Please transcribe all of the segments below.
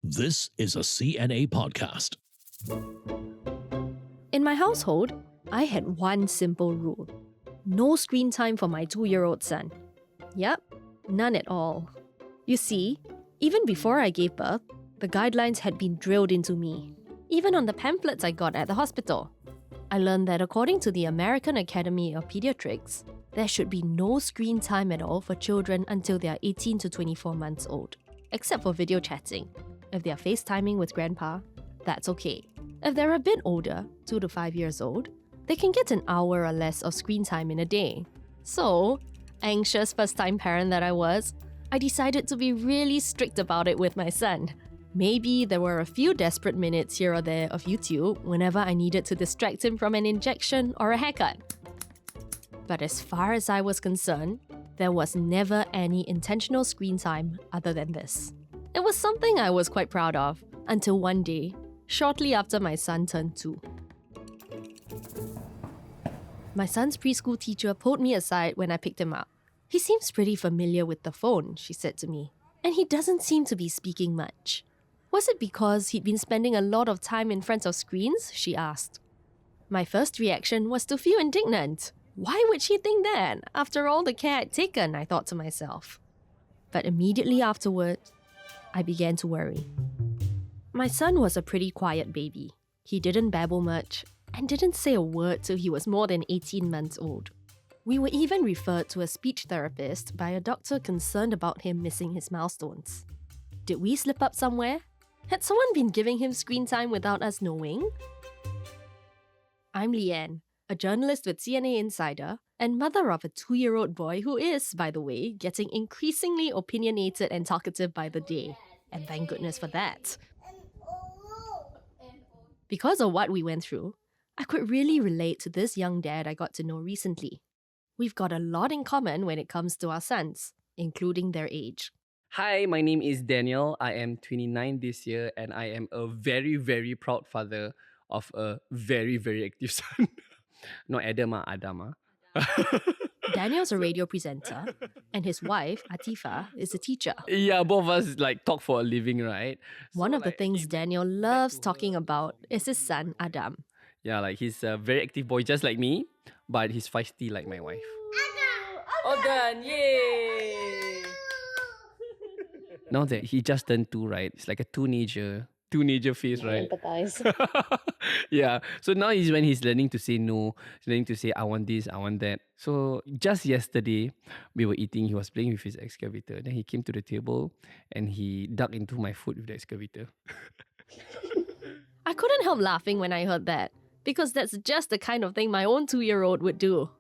This is a CNA podcast. In my household, I had one simple rule. No screen time for my 2-year-old son. Yep, none at all. You see, even before I gave birth, the guidelines had been drilled into me. Even on the pamphlets I got at the hospital. I learned that according to the American Academy of Pediatrics, there should be no screen time at all for children until they are 18 to 24 months old, except for video chatting. If they are FaceTiming with grandpa, that's okay. If they're a bit older, 2 to 5 years old, they can get an hour or less of screen time in a day. So, anxious first-time parent that I was, I decided to be really strict about it with my son. Maybe there were a few desperate minutes here or there of YouTube whenever I needed to distract him from an injection or a haircut. But as far as I was concerned, there was never any intentional screen time other than this. It was something I was quite proud of until one day, shortly after my son turned 2. My son's preschool teacher pulled me aside when I picked him up. "He seems pretty familiar with the phone," she said to me, "and he doesn't seem to be speaking much." Was it because he'd been spending a lot of time in front of screens? She asked. My first reaction was to feel indignant. Why would she think that? After all the care I'd taken, I thought to myself. But immediately afterward, I began to worry. My son was a pretty quiet baby. He didn't babble much and didn't say a word till he was more than 18 months old. We were even referred to a speech therapist by a doctor concerned about him missing his milestones. Did we slip up somewhere? Had someone been giving him screen time without us knowing? I'm Leanne, a journalist with CNA Insider and mother of a 2-year-old boy who is, by the way, getting increasingly opinionated and talkative by the day. And thank goodness for that. Because of what we went through, I could really relate to this young dad I got to know recently. We've got a lot in common when it comes to our sons, including their age. Hi, my name is Daniel. I am 29 this year and I am a very, very proud father of a very, very active son. Not Adam, Adam. Daniel's a radio presenter and his wife, Atifa, is a teacher. Yeah, both of us talk for a living, right? One of the things Daniel loves talking about is his son, Adam. Yeah, he's a very active boy just like me, but he's feisty like my wife. Adam! Yay! Now that he just turned 2, right? It's like a teenager phase, right? Empathize. Yeah. So now is when he's learning to say no. He's learning to say, I want this, I want that. So just yesterday, we were eating. He was playing with his excavator. Then he came to the table and he dug into my food with the excavator. I couldn't help laughing when I heard that, because that's just the kind of thing my own 2-year-old would do.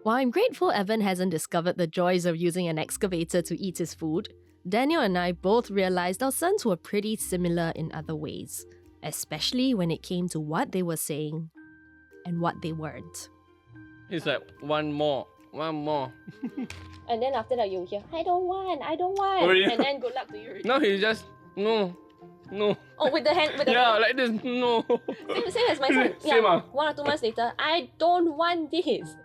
While I'm grateful Evan hasn't discovered the joys of using an excavator to eat his food, Daniel and I both realized our sons were pretty similar in other ways, especially when it came to what they were saying and what they weren't. He's like, one more. And then after that you hear, I don't want. Oh, really? And then good luck to you. Now he's just, no. Oh, with the hand, Yeah, like this, no. Same as my son. Same, 1 or 2 months later, I don't want this.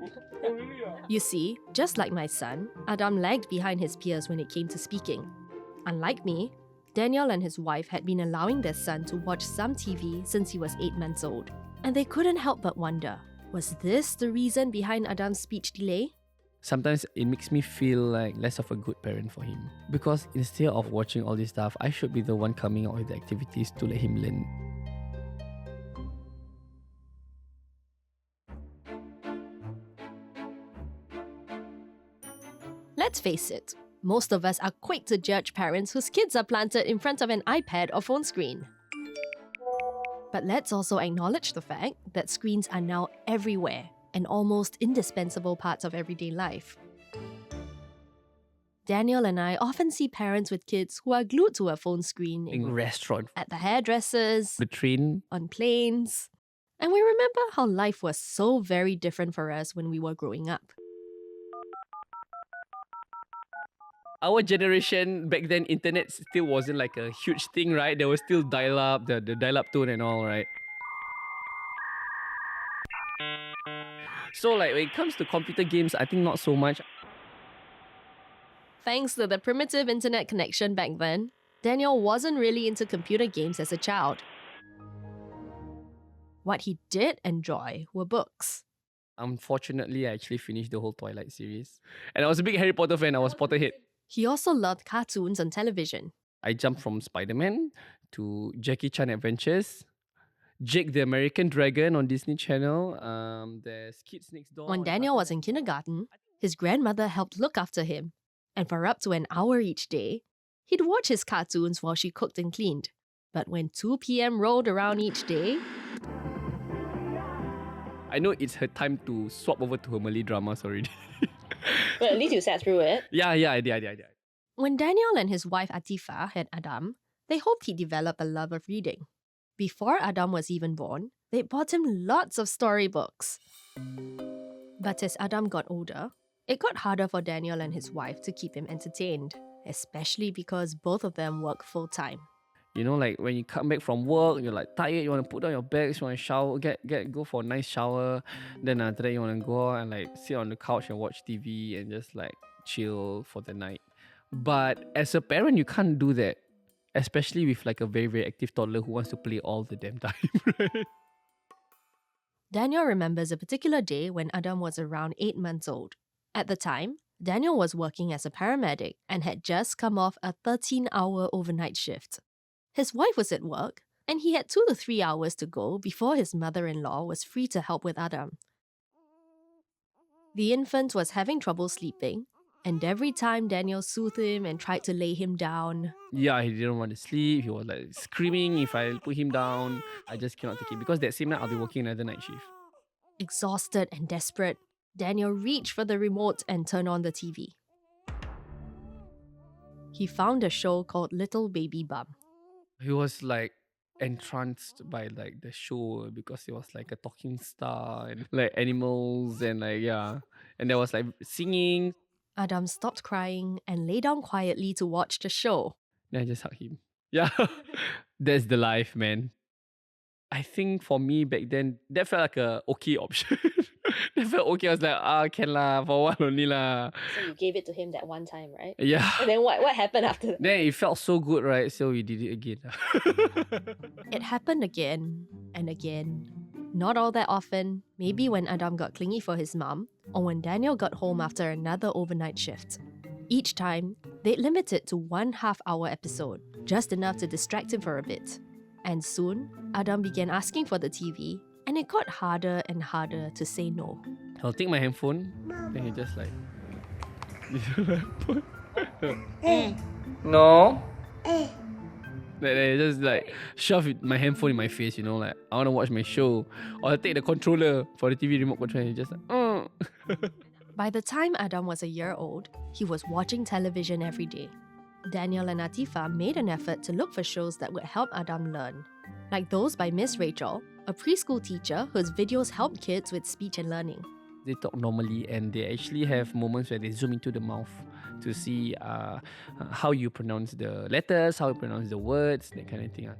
Oh, really? You see, just like my son, Adam lagged behind his peers when it came to speaking. Unlike me, Daniel and his wife had been allowing their son to watch some TV since he was 8 months old. And they couldn't help but wonder, was this the reason behind Adam's speech delay? Sometimes it makes me feel like less of a good parent for him. Because instead of watching all this stuff, I should be the one coming out with the activities to let him learn. Let's face it, most of us are quick to judge parents whose kids are planted in front of an iPad or phone screen. But let's also acknowledge the fact that screens are now everywhere and almost indispensable parts of everyday life. Daniel and I often see parents with kids who are glued to a phone screen In restaurant, at the hairdressers, the train. on planes. And we remember how life was so very different for us when we were growing up. Our generation, back then, internet still wasn't like a huge thing, right? There was still dial-up, the dial-up tone and all, right? So when it comes to computer games, I think not so much. Thanks to the primitive internet connection back then, Daniel wasn't really into computer games as a child. What he did enjoy were books. Unfortunately, I actually finished the whole Twilight series. And I was a big Harry Potter fan. I was Potterhead. He also loved cartoons on television. I jumped from Spider-Man to Jackie Chan Adventures, Jake the American Dragon on Disney Channel. There's Kids Next Door. When on Daniel was in Cartoon kindergarten, his grandmother helped look after him. And for up to an hour each day, he'd watch his cartoons while she cooked and cleaned. But when 2 p.m. rolled around each day, I know it's her time to swap over to her Malay dramas already. but at least you sat through it. Yeah, I did. When Daniel and his wife Atifa had Adam, they hoped he'd develop a love of reading. Before Adam was even born, they bought him lots of storybooks. But as Adam got older, it got harder for Daniel and his wife to keep him entertained, especially because both of them work full-time. You know, like when you come back from work, you're like tired, you want to put down your bags, you want to shower, go for a nice shower. Then after that, you want to go out and like sit on the couch and watch TV and just like chill for the night. But as a parent, you can't do that. Especially with like a very, very active toddler who wants to play all the damn time, right? Daniel remembers a particular day when Adam was around 8 months old. At the time, Daniel was working as a paramedic and had just come off a 13-hour overnight shift. His wife was at work, and he had 2 to 3 hours to go before his mother-in-law was free to help with Adam. The infant was having trouble sleeping, and every time Daniel soothed him and tried to lay him down, Yeah, he didn't want to sleep. He was like screaming if I put him down. I just cannot take it because that same night I'll be working another night shift. exhausted and desperate, Daniel reached for the remote and turned on the TV. He found a show called Little Baby Bum. He was like entranced by like the show because it was like a talking star and like animals and like yeah. And there was like singing. Adam stopped crying and lay down quietly to watch the show. Then I just hugged him. Yeah. That's the life, man. I think for me back then, that felt like a okay option. That felt okay. I was like, can lah, for a while only lah. So you gave it to him that one time, right? Yeah. And then what happened after that? Then it felt so good, right? So we did it again. It happened again and again. Not all that often, maybe when Adam got clingy for his mom, or when Daniel got home after another overnight shift. Each time, they'd limit it to 1 half-hour episode, just enough to distract him for a bit. And soon, Adam began asking for the TV, and it got harder and harder to say no. I'll take my handphone, then he just like... No. Like, just like shove my handphone in my face, you know, like I want to watch my show. Or I'll take the controller for the TV remote control and just like, By the time Adam was a year old, he was watching television every day. Daniel and Atifa made an effort to look for shows that would help Adam learn, like those by Miss Rachel, a preschool teacher whose videos helped kids with speech and learning. They talk normally and they actually have moments where they zoom into the mouth to see how you pronounce the letters, how you pronounce the words, that kind of thing.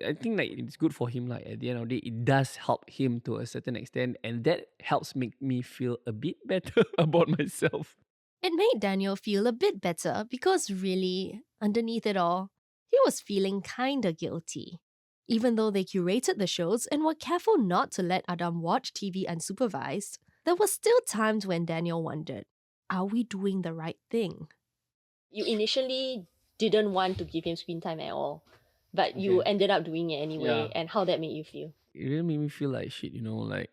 I think like it's good for him. Like at the end of the day, it does help him to a certain extent, and that helps make me feel a bit better about myself. It made Daniel feel a bit better because really, underneath it all, he was feeling kinda guilty. Even though they curated the shows and were careful not to let Adam watch TV unsupervised, there were still times when Daniel wondered, are we doing the right thing? You initially didn't want to give him screen time at all, but you ended up doing it anyway, and how that made you feel? It really made me feel like shit, you know, like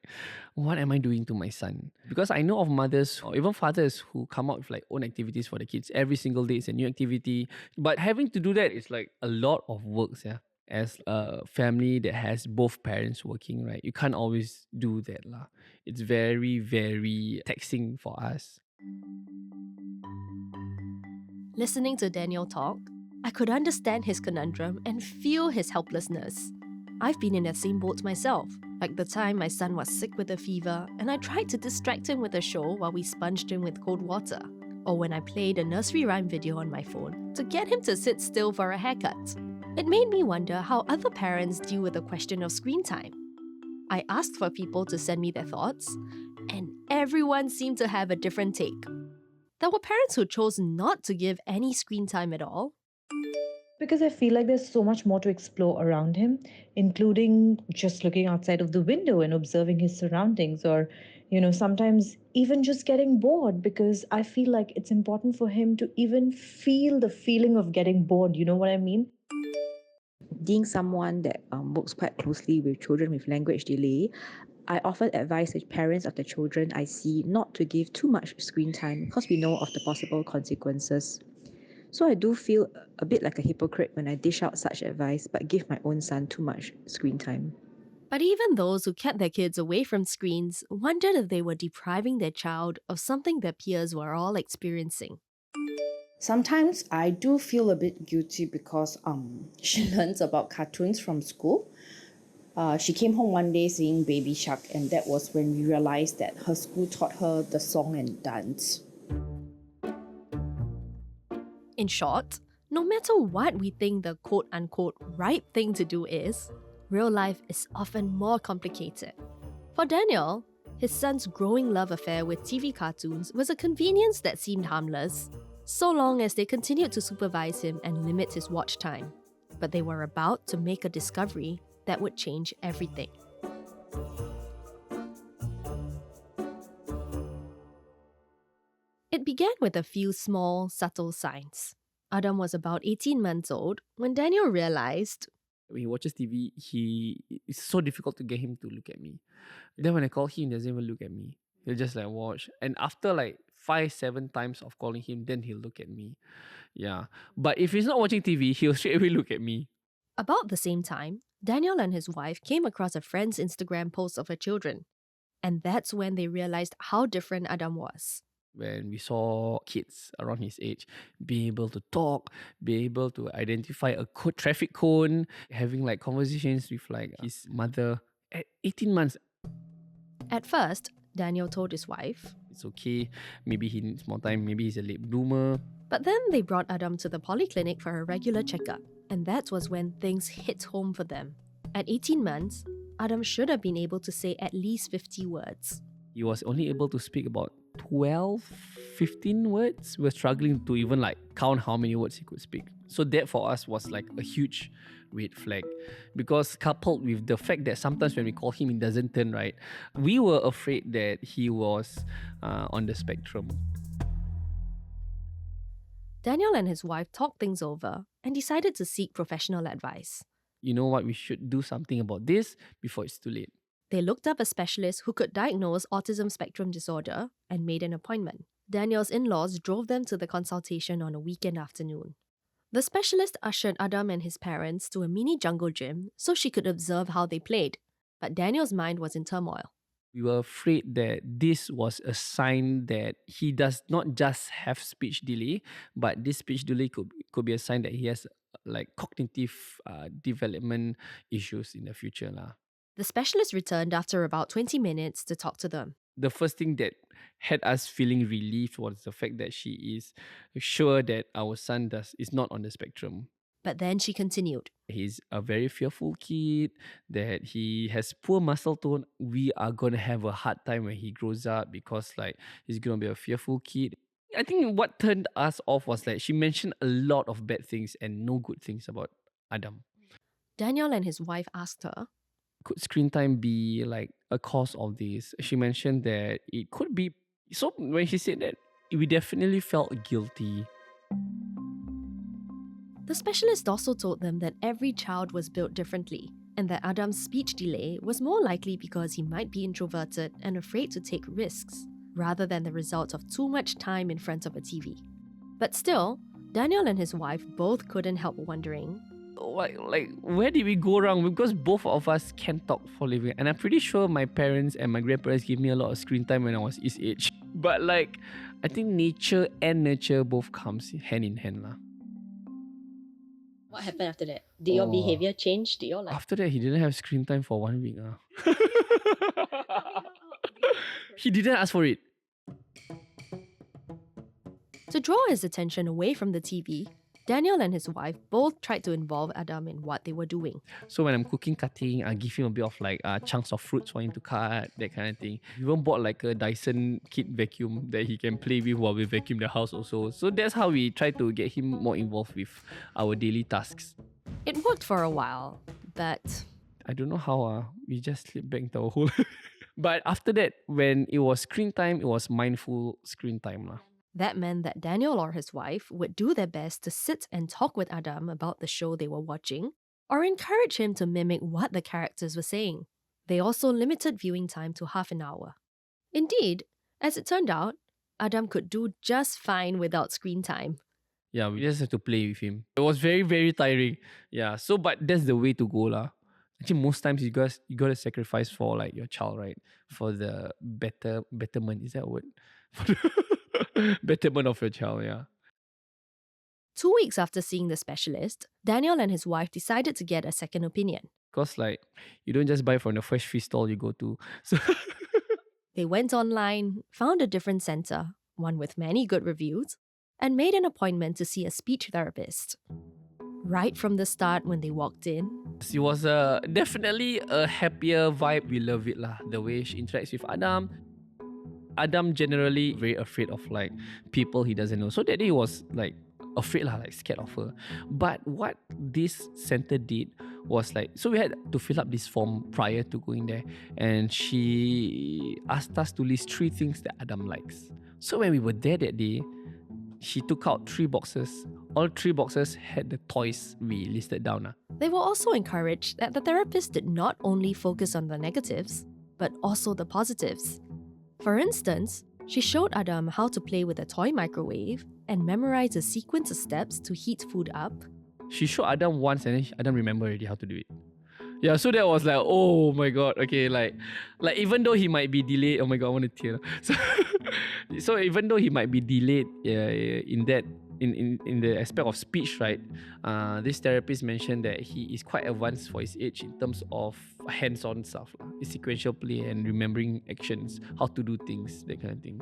what am I doing to my son? Because I know of mothers or even fathers who come up with like own activities for the kids. Every single day it's a new activity. But having to do that is like a lot of work, yeah. As a family that has both parents working, right? You can't always do that lah. It's very, very taxing for us. Listening to Daniel talk, I could understand his conundrum and feel his helplessness. I've been in the same boat myself, like the time my son was sick with a fever and I tried to distract him with a show while we sponged him with cold water, or when I played a nursery rhyme video on my phone to get him to sit still for a haircut. It made me wonder how other parents deal with the question of screen time. I asked for people to send me their thoughts, and everyone seemed to have a different take. There were parents who chose not to give any screen time at all, Because I feel like there's so much more to explore around him, including just looking outside of the window and observing his surroundings, or, sometimes even just getting bored, because I feel like it's important for him to even feel the feeling of getting bored. You know what I mean? Being someone that works quite closely with children with language delay, I often advise the parents of the children I see not to give too much screen time because we know of the possible consequences. So I do feel a bit like a hypocrite when I dish out such advice but give my own son too much screen time. But even those who kept their kids away from screens wondered if they were depriving their child of something their peers were all experiencing. Sometimes I do feel a bit guilty because she learns about cartoons from school. She came home one day seeing Baby Shark, and that was when we realized that her school taught her the song and dance. In short, no matter what we think the quote-unquote right thing to do is, real life is often more complicated. For Daniel, his son's growing love affair with TV cartoons was a convenience that seemed harmless, so long as they continued to supervise him and limit his watch time. But they were about to make a discovery that would change everything. It began with a few small, subtle signs. Adam was about 18 months old when Daniel realized When he watches TV, it's so difficult to get him to look at me. Then when I call him, he doesn't even look at me. He'll just like watch. And after like 5-7 times of calling him, then he'll look at me. Yeah. But if he's not watching TV, he'll straight away look at me. about the same time, Daniel and his wife came across a friend's Instagram post of her children. And that's when they realized how different Adam was. When we saw kids around his age being able to talk, be able to identify a traffic cone, having like conversations with like his mother at 18 months. At first, Daniel told his wife, It's okay, maybe he needs more time, maybe he's a late bloomer. but then they brought Adam to the polyclinic for a regular checkup. And that was when things hit home for them. At 18 months, Adam should have been able to say at least 50 words. He was only able to speak about 12, 15 words. We're struggling to even like count how many words he could speak. So that for us was like a huge red flag, because coupled with the fact that sometimes when we call him, he doesn't turn right, we were afraid that he was on the spectrum. Daniel and his wife talked things over and decided to seek professional advice. You know what, we should do something about this before it's too late. They looked up a specialist who could diagnose autism spectrum disorder and made an appointment. Daniel's in-laws drove them to the consultation on a weekend afternoon. The specialist ushered Adam and his parents to a mini jungle gym so she could observe how they played. But Daniel's mind was in turmoil. We were afraid that this was a sign that he does not just have speech delay, but this speech delay could be a sign that he has like cognitive development issues in the future. The specialist returned after about 20 minutes to talk to them. The first thing that had us feeling relieved was the fact that she is sure that our son is not on the spectrum. But then she continued. He's a very fearful kid, that he has poor muscle tone. We are going to have a hard time when he grows up because like he's going to be a fearful kid. I think what turned us off was like she mentioned a lot of bad things and no good things about Adam. Daniel and his wife asked her, could screen time be like a cause of this? She mentioned that it could be. So when she said that, we definitely felt guilty. The specialist also told them that every child was built differently and that Adam's speech delay was more likely because he might be introverted and afraid to take risks, rather than the result of too much time in front of a TV. But still, Daniel and his wife both couldn't help wondering, Like where did we go wrong? Because both of us can talk for a living, and I'm pretty sure my parents and my grandparents gave me a lot of screen time when I was his age. But like, I think nature and nurture both comes hand in hand lah. What happened after that? Did your behavior change? Did your After that, he didn't have screen time for 1 week. He didn't ask for it. To draw his attention away from the TV, Daniel and his wife both tried to involve Adam in what they were doing. So when I'm cutting, I give him a bit of like chunks of fruits for him to cut, that kind of thing. We even bought like a Dyson kid vacuum that he can play with while we vacuum the house also. So that's how we try to get him more involved with our daily tasks. It worked for a while, but I don't know how we just slipped back into our hole. But after that, when it was screen time, it was mindful screen time lah. that meant that Daniel or his wife would do their best to sit and talk with Adam about the show they were watching, or encourage him to mimic what the characters were saying. They also limited viewing time to half an hour. Indeed, as it turned out, Adam could do just fine without screen time. Yeah, we just have to play with him. It was very, very tiring. Yeah, so but that's the way to go lah. Actually, most times you gotta sacrifice for like your child, right? For the betterment, is that a word? For the betterment of your child, yeah. 2 weeks after seeing the specialist, Daniel and his wife decided to get a second opinion. Because like you don't just buy from the fresh fish stall you go to. So They went online, found a different center, one with many good reviews, and made an appointment to see a speech therapist. Right from the start when they walked in, it was definitely a happier vibe. We love it lah. The way she interacts with Adam. Adam generally very afraid of like people he doesn't know. So that day he was like afraid lah, like scared of her. But what this center did was like, so we had to fill up this form prior to going there, and she asked us to list 3 things that Adam likes. So when we were there that day, she took out 3 boxes. All 3 boxes had the toys we listed down. they were also encouraged that the therapist did not only focus on the negatives, but also the positives. For instance, she showed Adam how to play with a toy microwave and memorize a sequence of steps to heat food up. She showed Adam once and then Adam remembered already how to do it. Yeah, so that was like, oh my god, okay, like even though he might be delayed, oh my god, I want to tear. So even though he might be delayed in the aspect of speech, right? This therapist mentioned that he is quite advanced for his age in terms of hands-on stuff, sequential play and remembering actions, how to do things, that kind of thing.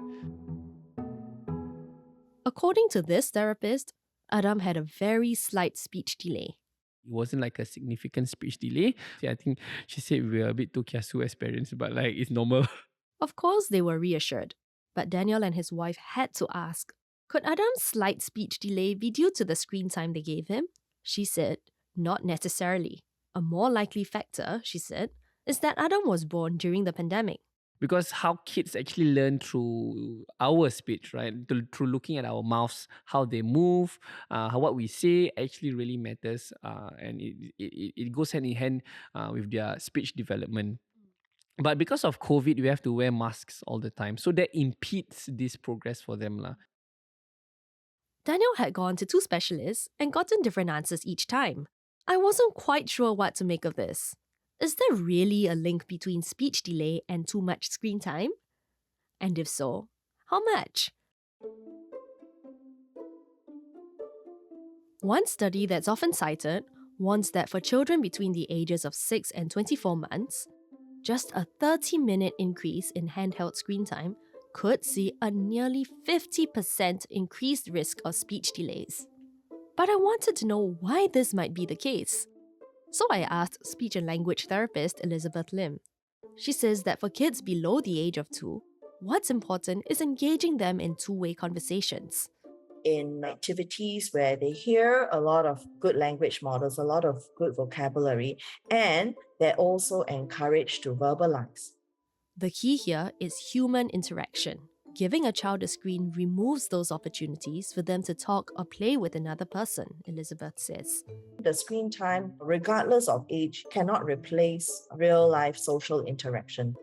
According to this therapist, Adam had a very slight speech delay. It wasn't like a significant speech delay. I think she said we were a bit too kiasu as parents, but like it's normal. Of course, they were reassured, but Daniel and his wife had to ask, could Adam's slight speech delay be due to the screen time they gave him? She said, not necessarily. A more likely factor, she said, is that Adam was born during the pandemic. Because how kids actually learn through our speech, right? Through looking at our mouths, how they move, what we say actually really matters. And it goes hand in hand with their speech development. But because of COVID, we have to wear masks all the time. So that impedes this progress for them lah. Daniel had gone to 2 specialists and gotten different answers each time. I wasn't quite sure what to make of this. Is there really a link between speech delay and too much screen time? And if so, how much? One study that's often cited warns that for children between the ages of 6 and 24 months, just a 30-minute increase in handheld screen time could see a nearly 50% increased risk of speech delays. But I wanted to know why this might be the case. So I asked speech and language therapist Elizabeth Lim. She says that for kids below the age of 2, what's important is engaging them in two-way conversations. In activities where they hear a lot of good language models, a lot of good vocabulary, and they're also encouraged to verbalize. The key here is human interaction. Giving a child a screen removes those opportunities for them to talk or play with another person, Elizabeth says. The screen time, regardless of age, cannot replace real-life social interaction.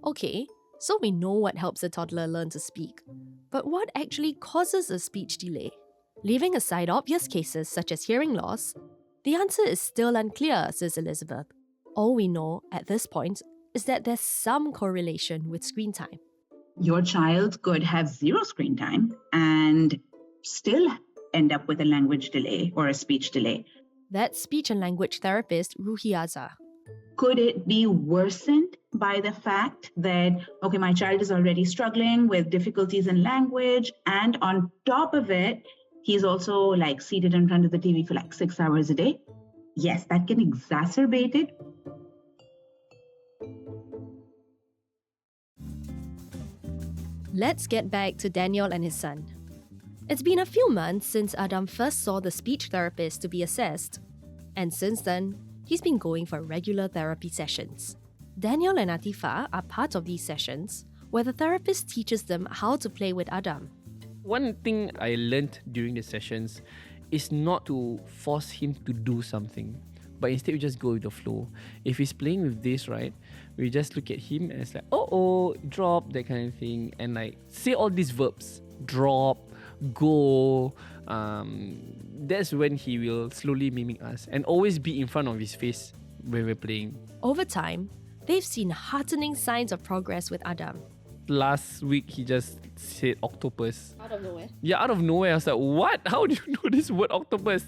Okay, so we know what helps a toddler learn to speak. But what actually causes a speech delay? Leaving aside obvious cases such as hearing loss, the answer is still unclear, says Elizabeth. All we know at this point is that there's some correlation with screen time. Your child could have 0 screen time and still end up with a language delay or a speech delay. That's speech and language therapist Ruhi Azhar. Could it be worsened by the fact that, okay, my child is already struggling with difficulties in language, and on top of it, he's also like seated in front of the TV for like 6 hours a day. Yes, that can exacerbate it. Let's get back to Daniel and his son. It's been a few months since Adam first saw the speech therapist to be assessed, and since then, he's been going for regular therapy sessions. Daniel and Atifa are part of these sessions, where the therapist teaches them how to play with Adam. One thing I learned during the sessions is not to force him to do something, but instead we just go with the flow. If he's playing with this, right, we just look at him and it's like, oh, drop, that kind of thing, and like say all these verbs, drop, go. That's when he will slowly mimic us and always be in front of his face when we're playing. Over time, they've seen heartening signs of progress with Adam. Last week, he just said octopus. Out of nowhere. Yeah, out of nowhere. I was like, what? How do you know this word octopus?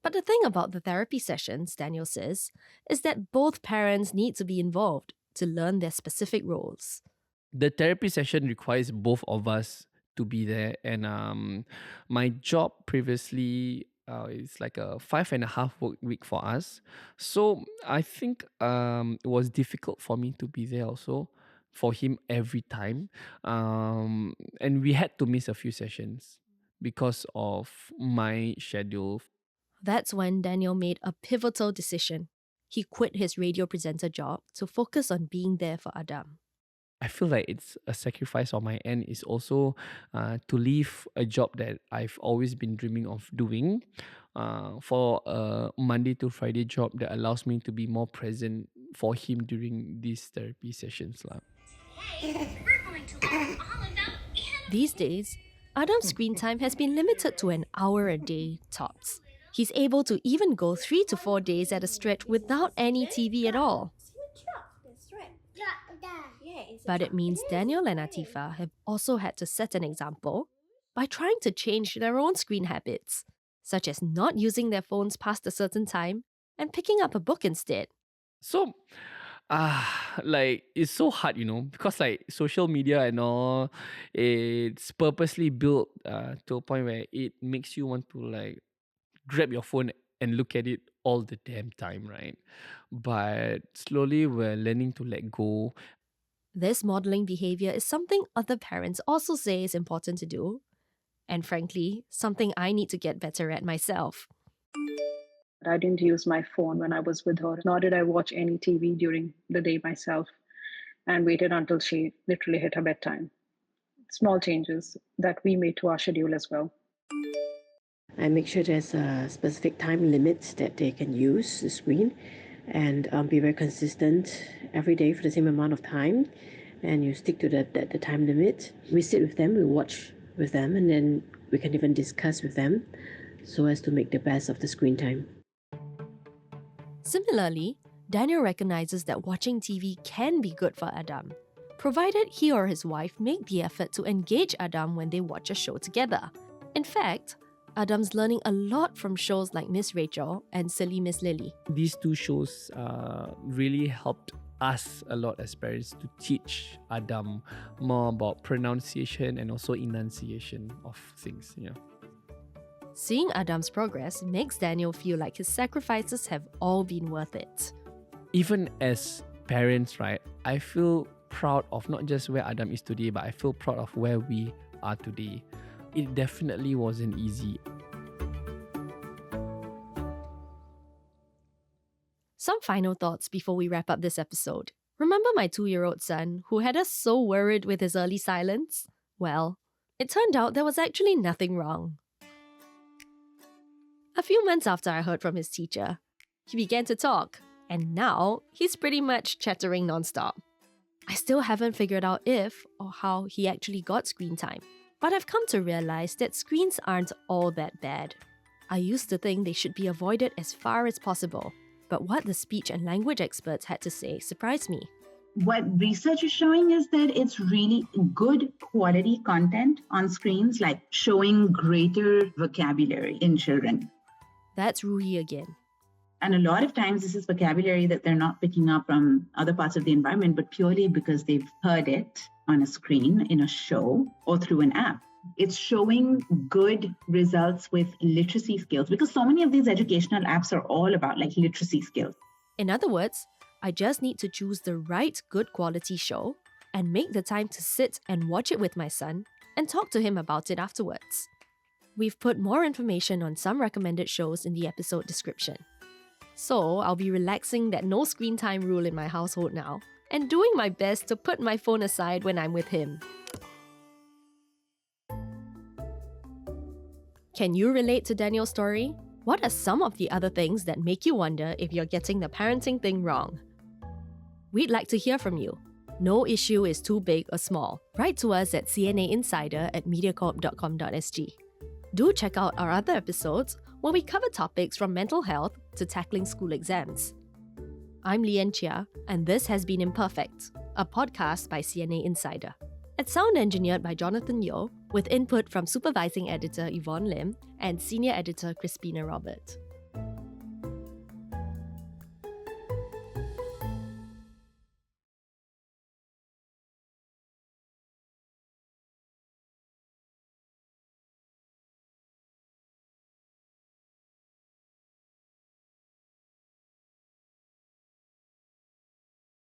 But the thing about the therapy sessions, Daniel says, is that both parents need to be involved to learn their specific roles. The therapy session requires both of us to be there. And my job previously is like a 5.5 work week for us. So I think it was difficult for me to be there also for him every time. And we had to miss a few sessions because of my schedule. That's when Daniel made a pivotal decision. He quit his radio presenter job to focus on being there for Adam. I feel like it's a sacrifice on my end is also to leave a job that I've always been dreaming of doing for a Monday to Friday job that allows me to be more present for him during these therapy sessions. These days, Adam's screen time has been limited to an hour a day tops. He's able to even go 3 to 4 days at a stretch without any TV at all. But it means Daniel and Atifa have also had to set an example by trying to change their own screen habits, such as not using their phones past a certain time and picking up a book instead. So, it's so hard, because like social media and all, it's purposely built to a point where it makes you want to like grab your phone and look at it all the damn time, right? But slowly we're learning to let go. This modeling behavior is something other parents also say is important to do, and frankly, something I need to get better at myself. I didn't use my phone when I was with her, nor did I watch any TV during the day myself, and waited until she literally hit her bedtime. Small changes that we made to our schedule as well. I make sure there's a specific time limit that they can use the screen, and be very consistent every day for the same amount of time, and you stick to the time limit. We sit with them, we watch with them, and then we can even discuss with them so as to make the best of the screen time. Similarly, Daniel recognizes that watching TV can be good for Adam, provided he or his wife make the effort to engage Adam when they watch a show together. In fact, Adam's learning a lot from shows like Miss Rachel and Silly Miss Lily. These two shows really helped us a lot as parents to teach Adam more about pronunciation and also enunciation of things. Seeing Adam's progress makes Daniel feel like his sacrifices have all been worth it. Even as parents, right, I feel proud of not just where Adam is today, but I feel proud of where we are today. It definitely wasn't easy. Some final thoughts before we wrap up this episode. Remember my 2-year-old son who had us so worried with his early silence? Well, it turned out there was actually nothing wrong. A few months after I heard from his teacher, he began to talk, and now he's pretty much chattering nonstop. I still haven't figured out if or how he actually got screen time, but I've come to realize that screens aren't all that bad. I used to think they should be avoided as far as possible, but what the speech and language experts had to say surprised me. What research is showing is that it's really good quality content on screens, like showing greater vocabulary in children. That's Ruhi again. And a lot of times this is vocabulary that they're not picking up from other parts of the environment, but purely because they've heard it on a screen, in a show, or through an app. It's showing good results with literacy skills, because so many of these educational apps are all about like literacy skills. In other words, I just need to choose the right good quality show and make the time to sit and watch it with my son and talk to him about it afterwards. We've put more information on some recommended shows in the episode description. So I'll be relaxing that no screen time rule in my household now and doing my best to put my phone aside when I'm with him. Can you relate to Daniel's story? What are some of the other things that make you wonder if you're getting the parenting thing wrong? We'd like to hear from you. No issue is too big or small. Write to us at cnainsider@mediacorp.com.sg. Do check out our other episodes where we cover topics from mental health to tackling school exams. I'm Lian Chia, and this has been Imperfect, a podcast by CNA Insider. It's sound engineered by Jonathan Yeo, with input from supervising editor Yvonne Lim and senior editor Crispina Robert.